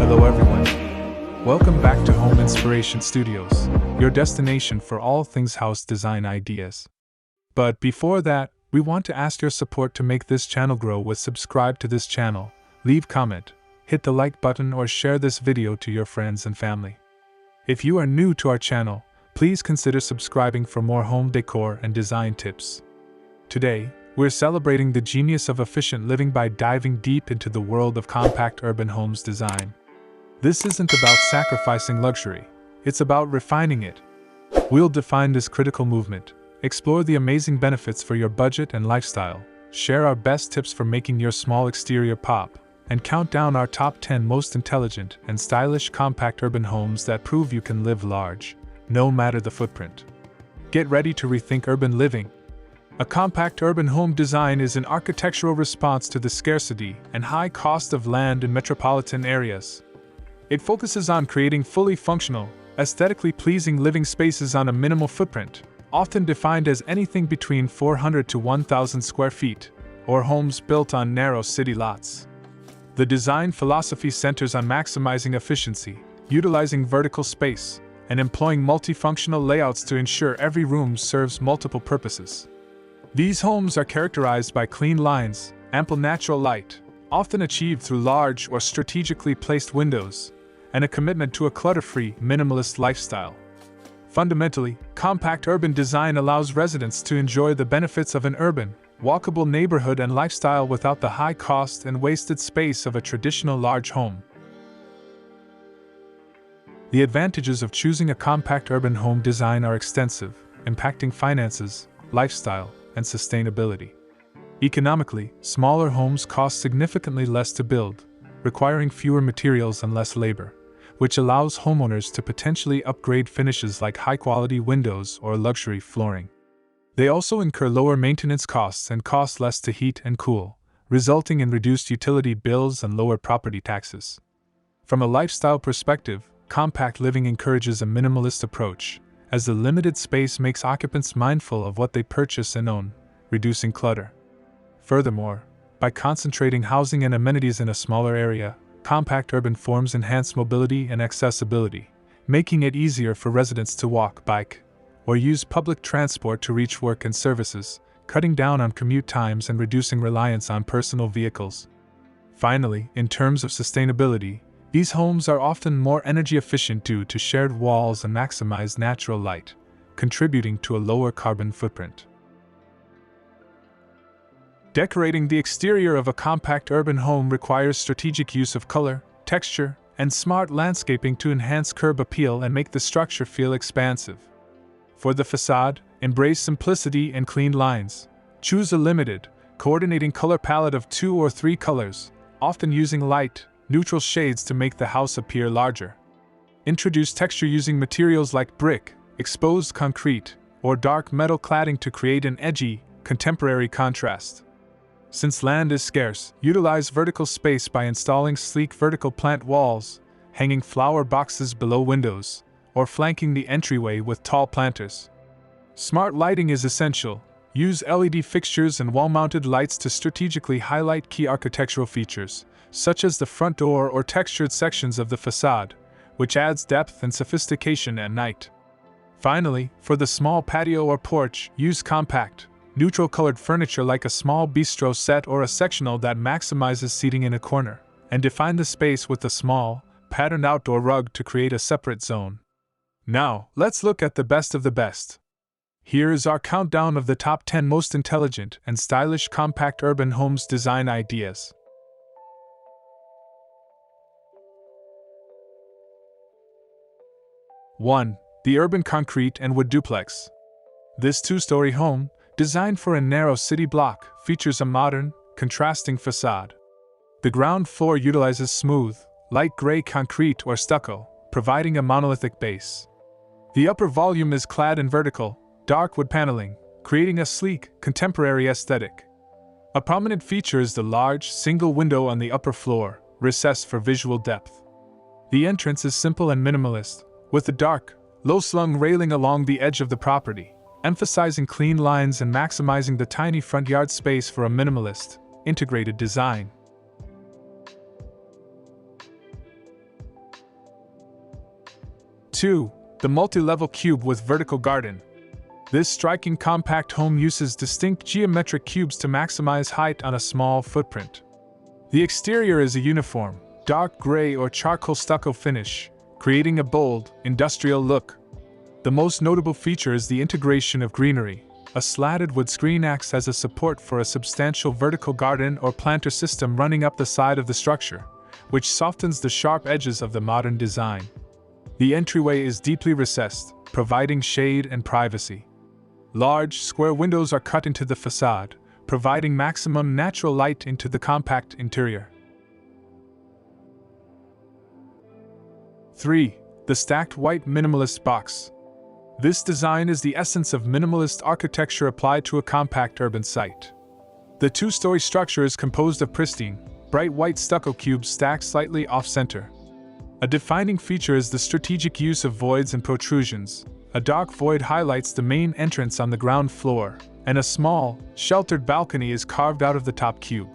Hello everyone. Welcome back to Home Inspiration Studios, your destination for all things house design ideas. But before that, we want to ask your support to make this channel grow with subscribe to this channel, leave comment, hit the like button or share this video to your friends and family. If you are new to our channel, please consider subscribing for more home decor and design tips. Today, we're celebrating the genius of efficient living by diving deep into the world of compact urban homes design. This isn't about sacrificing luxury, it's about refining it. We'll define this critical movement, explore the amazing benefits for your budget and lifestyle, share our best tips for making your small exterior pop, and count down our top 10 most intelligent and stylish compact urban homes that prove you can live large, no matter the footprint. Get ready to rethink urban living. A compact urban home design is an architectural response to the scarcity and high cost of land in metropolitan areas. It focuses on creating fully functional, aesthetically pleasing living spaces on a minimal footprint, often defined as anything between 400 to 1,000 square feet, or homes built on narrow city lots. The design philosophy centers on maximizing efficiency, utilizing vertical space, and employing multifunctional layouts to ensure every room serves multiple purposes. These homes are characterized by clean lines, ample natural light, often achieved through large or strategically placed windows, and a commitment to a clutter-free, minimalist lifestyle. Fundamentally, compact urban design allows residents to enjoy the benefits of an urban, walkable neighborhood and lifestyle without the high cost and wasted space of a traditional large home. The advantages of choosing a compact urban home design are extensive, impacting finances, lifestyle, and sustainability. Economically, smaller homes cost significantly less to build, requiring fewer materials and less labor, which allows homeowners to potentially upgrade finishes like high-quality windows or luxury flooring. They also incur lower maintenance costs and cost less to heat and cool, resulting in reduced utility bills and lower property taxes. From a lifestyle perspective, compact living encourages a minimalist approach, as the limited space makes occupants mindful of what they purchase and own, reducing clutter. Furthermore, by concentrating housing and amenities in a smaller area, compact urban forms enhance mobility and accessibility, making it easier for residents to walk, bike, or use public transport to reach work and services, cutting down on commute times and reducing reliance on personal vehicles. Finally, in terms of sustainability, these homes are often more energy efficient due to shared walls and maximize natural light, contributing to a lower carbon footprint. Decorating the exterior of a compact urban home requires strategic use of color, texture, and smart landscaping to enhance curb appeal and make the structure feel expansive. For the facade, embrace simplicity and clean lines. Choose a limited, coordinating color palette of 2 or 3 colors, often using light, neutral shades to make the house appear larger. Introduce texture using materials like brick, exposed concrete, or dark metal cladding to create an edgy, contemporary contrast. Since land is scarce, utilize vertical space by installing sleek vertical plant walls, hanging flower boxes below windows, or flanking the entryway with tall planters. Smart lighting is essential. Use LED fixtures and wall-mounted lights to strategically highlight key architectural features, such as the front door or textured sections of the facade, which adds depth and sophistication at night. Finally, for the small patio or porch, use compact, neutral-colored furniture like a small bistro set or a sectional that maximizes seating in a corner, and define the space with a small, patterned outdoor rug to create a separate zone. Now, let's look at the best of the best. Here is our countdown of the top 10 most intelligent and stylish compact urban homes design ideas. 1. The urban concrete and wood duplex. This 2-story home, designed for a narrow city block, features a modern, contrasting facade. The ground floor utilizes smooth, light gray concrete or stucco, providing a monolithic base. The upper volume is clad in vertical, dark wood paneling, creating a sleek, contemporary aesthetic. A prominent feature is the large, single window on the upper floor, recessed for visual depth. The entrance is simple and minimalist, with a dark, low-slung railing along the edge of the property, emphasizing clean lines and maximizing the tiny front yard space for a minimalist, integrated design. 2. The multi-level cube with vertical garden. This striking compact home uses distinct geometric cubes to maximize height on a small footprint. The exterior is a uniform, dark gray or charcoal stucco finish, creating a bold, industrial look. The most notable feature is the integration of greenery. A slatted wood screen acts as a support for a substantial vertical garden or planter system running up the side of the structure, which softens the sharp edges of the modern design. The entryway is deeply recessed, providing shade and privacy. Large, square windows are cut into the facade, providing maximum natural light into the compact interior. 3. The stacked white minimalist box. This design is the essence of minimalist architecture applied to a compact urban site. The two-story structure is composed of pristine, bright white stucco cubes stacked slightly off-center. A defining feature is the strategic use of voids and protrusions. A dark void highlights the main entrance on the ground floor, and a small, sheltered balcony is carved out of the top cube.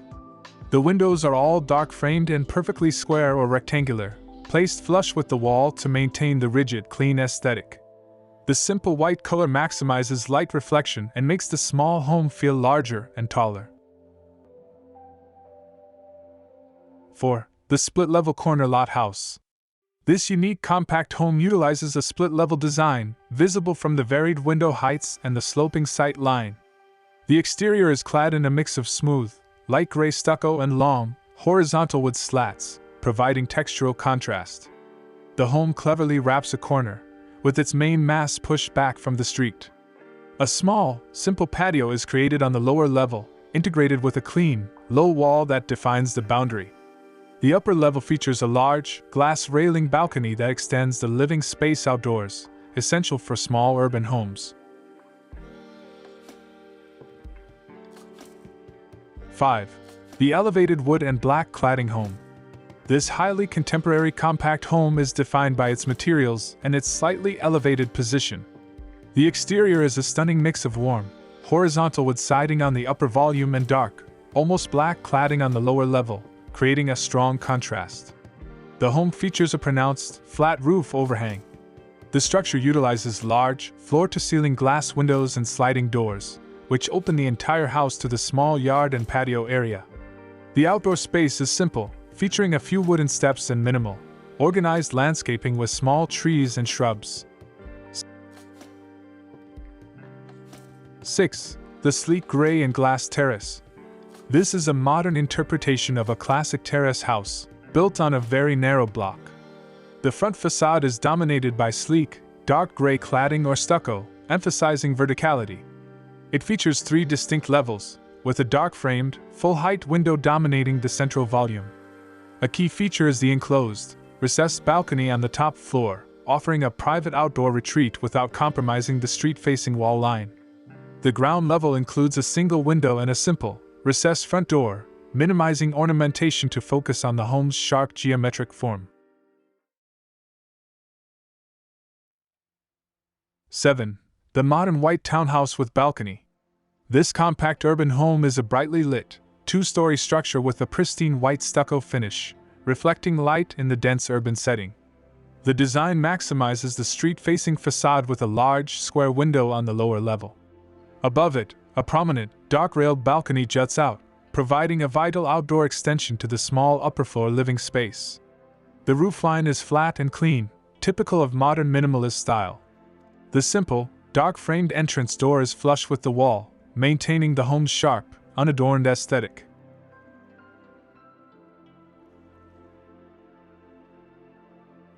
The windows are all dark-framed and perfectly square or rectangular, placed flush with the wall to maintain the rigid, clean aesthetic. The simple white color maximizes light reflection and makes the small home feel larger and taller. 4. The split-level corner lot house. This unique compact home utilizes a split-level design, visible from the varied window heights and the sloping sight line. The exterior is clad in a mix of smooth, light gray stucco and long, horizontal wood slats, providing textural contrast. The home cleverly wraps a corner, with its main mass pushed back from the street. A small, simple patio is created on the lower level, integrated with a clean, low wall that defines the boundary. The upper level features a large, glass railing balcony that extends the living space outdoors, essential for small urban homes. 5. The elevated wood and black cladding home. This highly contemporary compact home is defined by its materials and its slightly elevated position. The exterior is a stunning mix of warm, horizontal wood siding on the upper volume and dark, almost black cladding on the lower level, creating a strong contrast. The home features a pronounced, flat roof overhang. The structure utilizes large, floor-to-ceiling glass windows and sliding doors, which open the entire house to the small yard and patio area. The outdoor space is simple, featuring a few wooden steps and minimal, organized landscaping with small trees and shrubs. 6. The sleek gray and glass terrace. This is a modern interpretation of a classic terrace house, built on a very narrow block. The front facade is dominated by sleek, dark gray cladding or stucco, emphasizing verticality. It features 3 distinct levels, with a dark-framed, full-height window dominating the central volume. A key feature is the enclosed, recessed balcony on the top floor, offering a private outdoor retreat without compromising the street-facing wall line. The ground level includes a single window and a simple, recessed front door, minimizing ornamentation to focus on the home's sharp geometric form. 7. The modern white townhouse with balcony. This compact urban home is a brightly lit, 2-story structure with a pristine white stucco finish, reflecting light in the dense urban setting. The design maximizes the street-facing facade with a large, square window on the lower level. Above it, a prominent, dark-railed balcony juts out, providing a vital outdoor extension to the small upper-floor living space. The roofline is flat and clean, typical of modern minimalist style. The simple, dark-framed entrance door is flush with the wall, maintaining the home's sharp, unadorned aesthetic.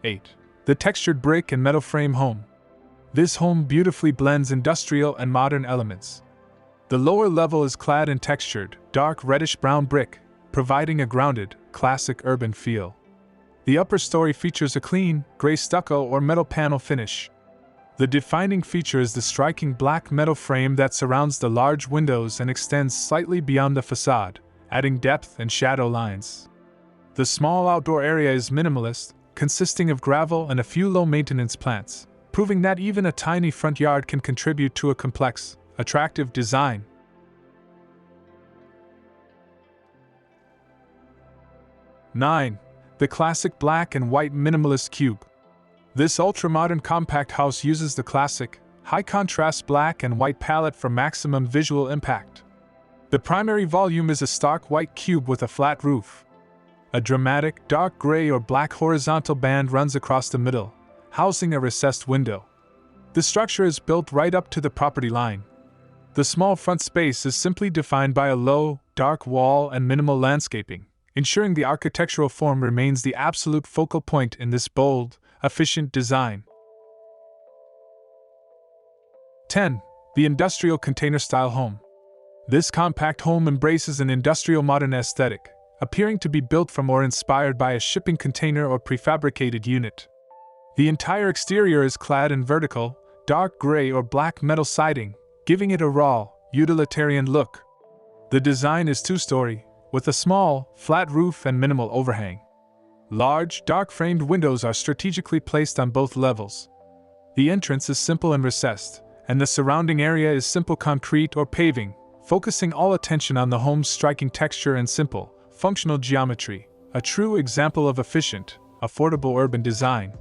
8. The textured brick and metal frame home. This home beautifully blends industrial and modern elements. The lower level is clad in textured, dark reddish-brown brick, providing a grounded, classic urban feel. The upper story features a clean, gray stucco or metal panel finish. The defining feature is the striking black metal frame that surrounds the large windows and extends slightly beyond the facade, adding depth and shadow lines. The small outdoor area is minimalist, consisting of gravel and a few low-maintenance plants, proving that even a tiny front yard can contribute to a complex, attractive design. 9. The classic black and white minimalist cube. This ultra-modern compact house uses the classic, high-contrast black and white palette for maximum visual impact. The primary volume is a stark white cube with a flat roof. A dramatic, dark gray or black horizontal band runs across the middle, housing a recessed window. The structure is built right up to the property line. The small front space is simply defined by a low, dark wall and minimal landscaping, ensuring the architectural form remains the absolute focal point in this bold, efficient design. 10. The industrial container-style home. This compact home embraces an industrial modern aesthetic, appearing to be built from or inspired by a shipping container or prefabricated unit. The entire exterior is clad in vertical, dark gray or black metal siding, giving it a raw, utilitarian look. The design is two-story, with a small, flat roof and minimal overhang. Large, dark-framed windows are strategically placed on both levels. The entrance is simple and recessed, and the surrounding area is simple concrete or paving, focusing all attention on the home's striking texture and simple, functional geometry, a true example of efficient, affordable urban design.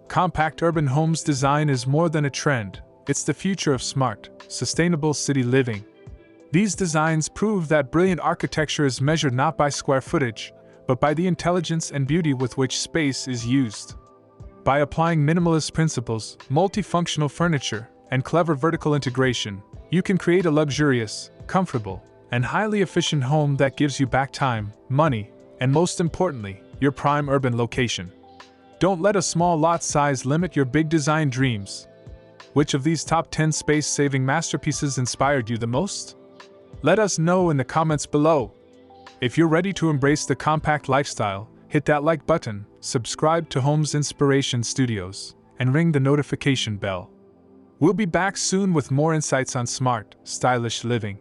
Compact urban homes design is more than a trend, it's the future of smart, sustainable city living. These designs prove that brilliant architecture is measured not by square footage, but by the intelligence and beauty with which space is used. By applying minimalist principles, multifunctional furniture, and clever vertical integration, you can create a luxurious, comfortable, and highly efficient home that gives you back time, money, and most importantly, your prime urban location. Don't let a small lot size limit your big design dreams. Which of these top 10 space-saving masterpieces inspired you the most? Let us know in the comments below. If you're ready to embrace the compact lifestyle, hit that like button, subscribe to Homes Inspiration Studios, and ring the notification bell. We'll be back soon with more insights on smart, stylish living.